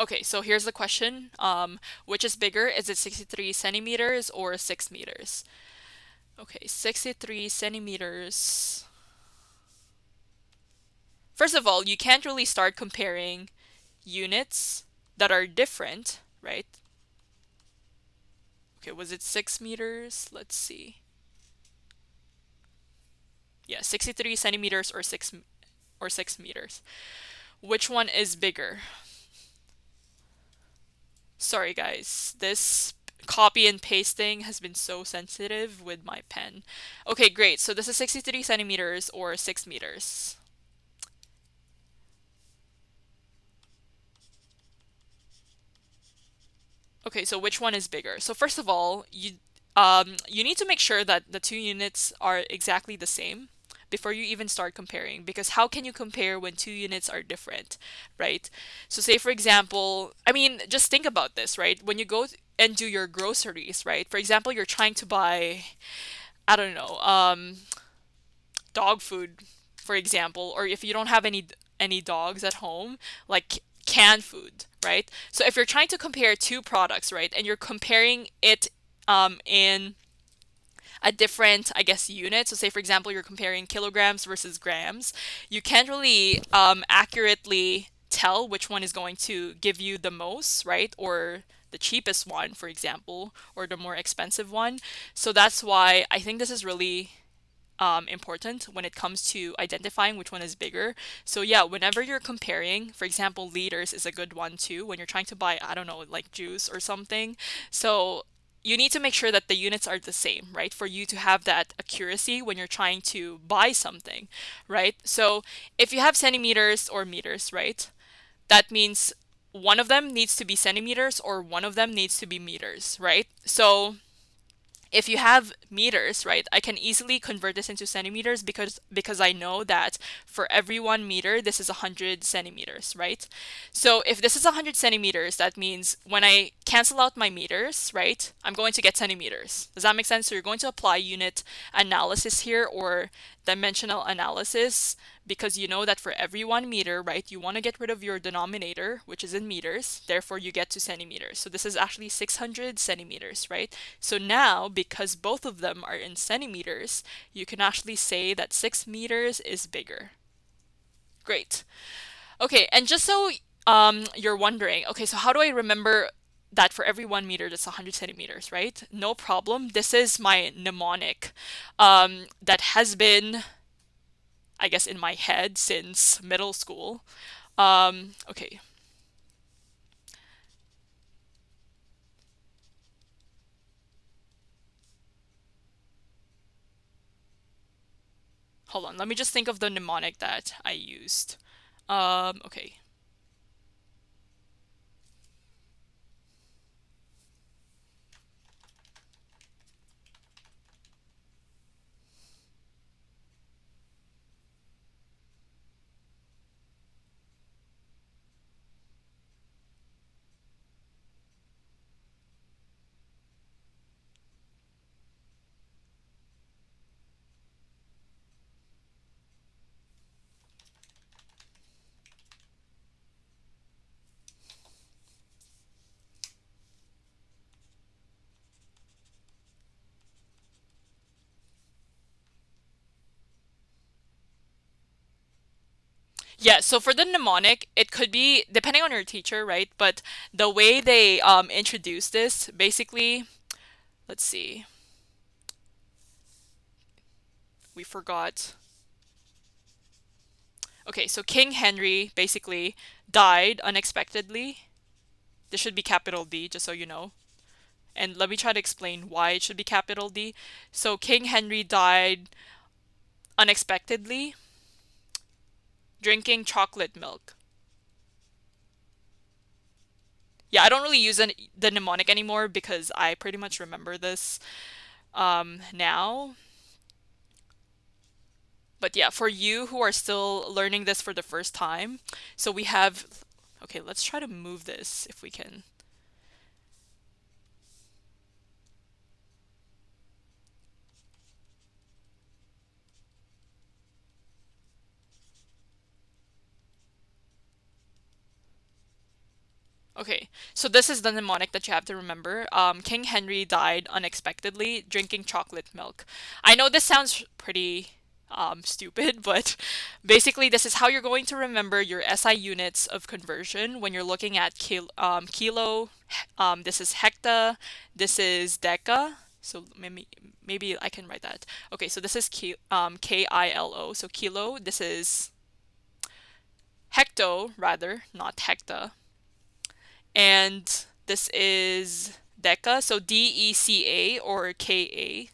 Okay, so here's the question. Which is bigger? Is it 63 centimeters or 6 meters? Okay, 63 centimeters. First of all, you can't really start comparing units that are different, right? Okay, was it 6 meters? Let's see. Yeah, 63 centimeters or 6 meters. Which one is bigger? Sorry guys, this copy and pasting has been so sensitive with my pen. Okay, great. So this is 63 centimeters or 6 meters. Okay, so which one is bigger? So first of all, you need to make sure that the two units are exactly the same before you even start comparing, because how can you compare when two units are different, right? So say for example, I mean, just think about this, right? When you go and do your groceries, right? For example, you're trying to buy, I don't know, dog food, for example, or if you don't have any dogs at home, like canned food, right? So if you're trying to compare two products, right, and you're comparing it in a different, I guess, unit. So say for example, you're comparing kilograms versus grams. You can't really accurately tell which one is going to give you the most, right? Or the cheapest one, for example, or the more expensive one. So that's why I think this is really important when it comes to identifying which one is bigger. So yeah, whenever you're comparing, for example, liters is a good one too. When you're trying to buy, I don't know, like juice or something. So you need to make sure that the units are the same, right? For you to have that accuracy when you're trying to buy something, right? So if you have centimeters or meters, right? That means one of them needs to be centimeters or one of them needs to be meters, right? So if you have meters, right, I can easily convert this into centimeters because I know that for every 1 meter, this is 100 centimeters, right? So if this is 100 centimeters, that means when I cancel out my meters, right, I'm going to get centimeters. Does that make sense? So you're going to apply unit analysis here or dimensional analysis because you know that for every 1 meter, right, you want to get rid of your denominator, which is in meters. Therefore, you get to centimeters. So this is actually 600 centimeters, right? So now, because both of them are in centimeters, you can actually say that 6 meters is bigger. Great. Okay, and just so you're wondering, okay, so how do I remember that for every 1 meter, that's 100 centimeters, right? No problem. This is my mnemonic that has been, I guess, in my head since middle school. Okay, hold on. Let me just think of the mnemonic that I used. Okay. Yeah, so for the mnemonic, it could be depending on your teacher, right? But the way they introduce this, basically, let's see, we forgot. Okay, so King Henry basically died unexpectedly. This should be capital D, just so you know. And let me try to explain why it should be capital D. So King Henry died unexpectedly drinking chocolate milk. Yeah, I don't really use the mnemonic anymore because I pretty much remember this now. But yeah, for you who are still learning this for the first time, so we have, okay, let's try to move this if we can. Okay, so this is the mnemonic that you have to remember. King Henry died unexpectedly drinking chocolate milk. I know this sounds pretty stupid, but basically this is how you're going to remember your SI units of conversion when you're looking at kilo. This is hecta. This is deca. So maybe I can write that. Okay, so this is KILO. So kilo. This is hecto rather, not hecta. And this is deca, so DECA or KA.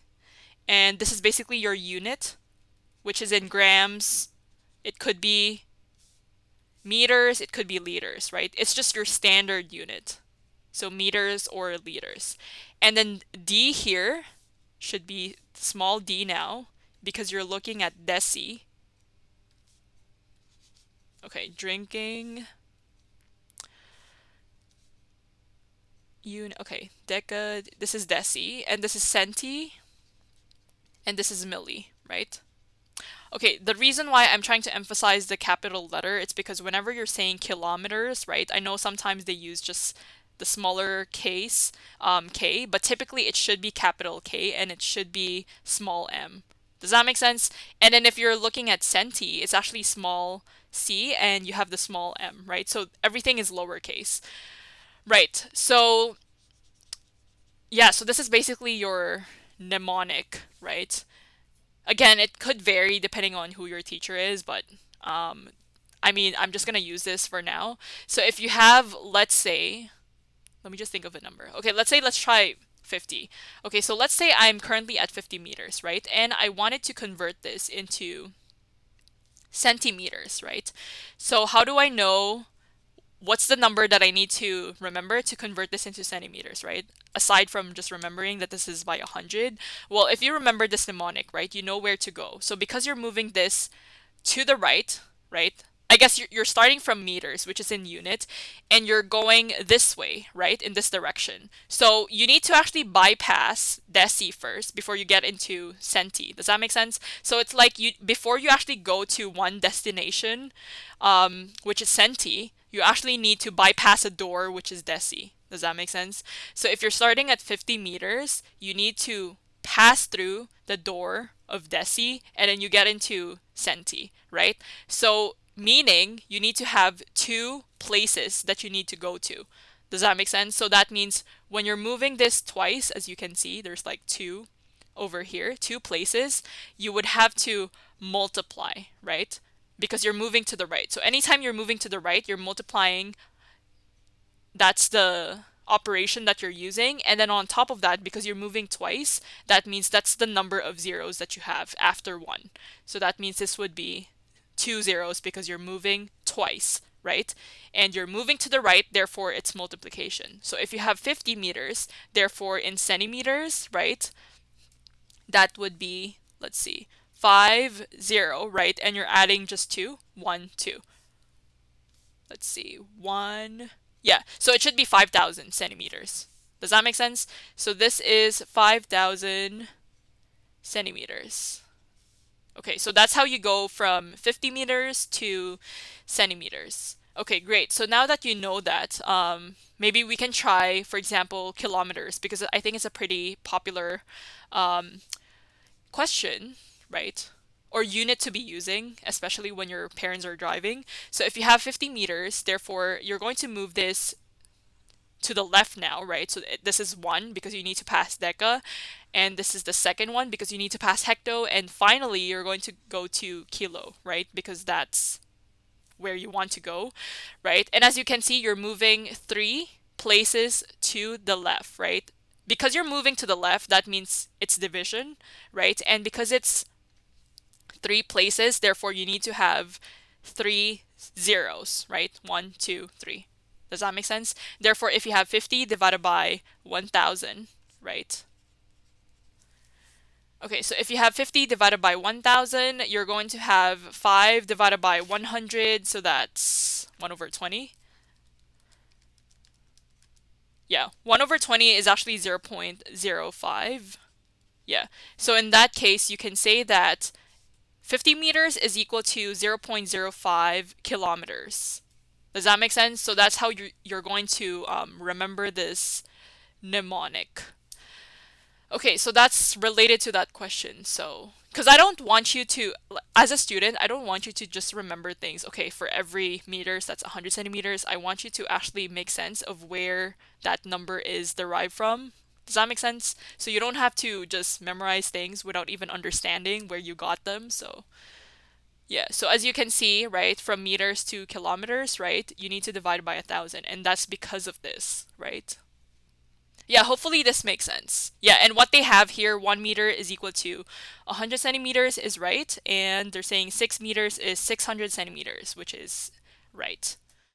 And this is basically your unit, which is in grams. It could be meters, it could be liters, right? It's just your standard unit. So meters or liters. And then D here should be small d now because you're looking at deci. Okay, drinking unit. Okay, deca. This is deci, and this is centi, and this is milli, right? Okay, the reason why I'm trying to emphasize the capital letter, it's because whenever you're saying kilometers, right? I know sometimes they use just the smaller case, K, but typically it should be capital K and it should be small m. Does that make sense? And then if you're looking at centi, it's actually small c and you have the small m, right? So everything is lowercase. Right. So yeah, so this is basically your mnemonic, right? Again, it could vary depending on who your teacher is, but um, I mean, I'm just gonna use this for now. So if you have, let's say, let me just think of a number. Okay, let's try 50. Okay, so let's say I'm currently at 50 meters, right? And I wanted to convert this into centimeters, right? So how do I know what's the number that I need to remember to convert this into centimeters, right? Aside from just remembering that this is by 100. Well, if you remember this mnemonic, right, you know where to go. So because you're moving this to the right, right? I guess you're starting from meters, which is in unit, and you're going this way, right? In this direction. So you need to actually bypass deci first before you get into centi. Does that make sense? So it's like you before you actually go to one destination, which is centi, you actually need to bypass a door, which is deci. Does that make sense? So if you're starting at 50 meters, you need to pass through the door of deci and then you get into centi, right? So meaning you need to have two places that you need to go to. Does that make sense? So that means when you're moving this twice, as you can see, there's like two over here, two places, you would have to multiply, right? Because you're moving to the right. So anytime you're moving to the right, you're multiplying. That's the operation that you're using. And then on top of that, because you're moving twice, that means that's the number of zeros that you have after one. So that means this would be two zeros because you're moving twice, right? And you're moving to the right, therefore it's multiplication. So if you have 50 meters, therefore in centimeters, right, that would be, let's see, 50, right? And you're adding just two, 1, 2. Let's see, 1. Yeah, so it should be 5,000 centimeters. Does that make sense? So this is 5,000 centimeters. Okay, so that's how you go from 50 meters to centimeters. Okay, great. So now that you know that, maybe we can try, for example, kilometers, because I think it's a pretty popular um, question, right? Or unit to be using, especially when your parents are driving. So if you have 50 meters, therefore you're going to move this to the left now, right? So this is one because you need to pass deca, and this is the second one because you need to pass hecto, and finally you're going to go to kilo, right? Because that's where you want to go, right? And as you can see, you're moving three places to the left, right? Because you're moving to the left, that means it's division, right? And because it's three places, therefore you need to have three zeros, right? 1, 2, 3. Does that make sense? Therefore, if you have 50 divided by 1,000, right? Okay, so if you have 50 divided by 1,000, you're going to have 5 divided by 100, so that's 1 over 20. Yeah, 1 over 20 is actually 0.05. Yeah, so in that case, you can say that 50 meters is equal to 0.05 kilometers. Does that make sense? So that's how you're going to remember this mnemonic. Okay, so that's related to that question. So, because I don't want you to, as a student, I don't want you to just remember things. Okay, for every meters, that's 100 centimeters. I want you to actually make sense of where that number is derived from. Does that make sense? So you don't have to just memorize things without even understanding where you got them. So, yeah. So as you can see, right, from meters to kilometers, right, you need to divide by 1,000, and that's because of this, right? Yeah, hopefully this makes sense. Yeah, and what they have here, 1 meter is equal to 100 centimeters is right, and they're saying 6 meters is 600 centimeters, which is right.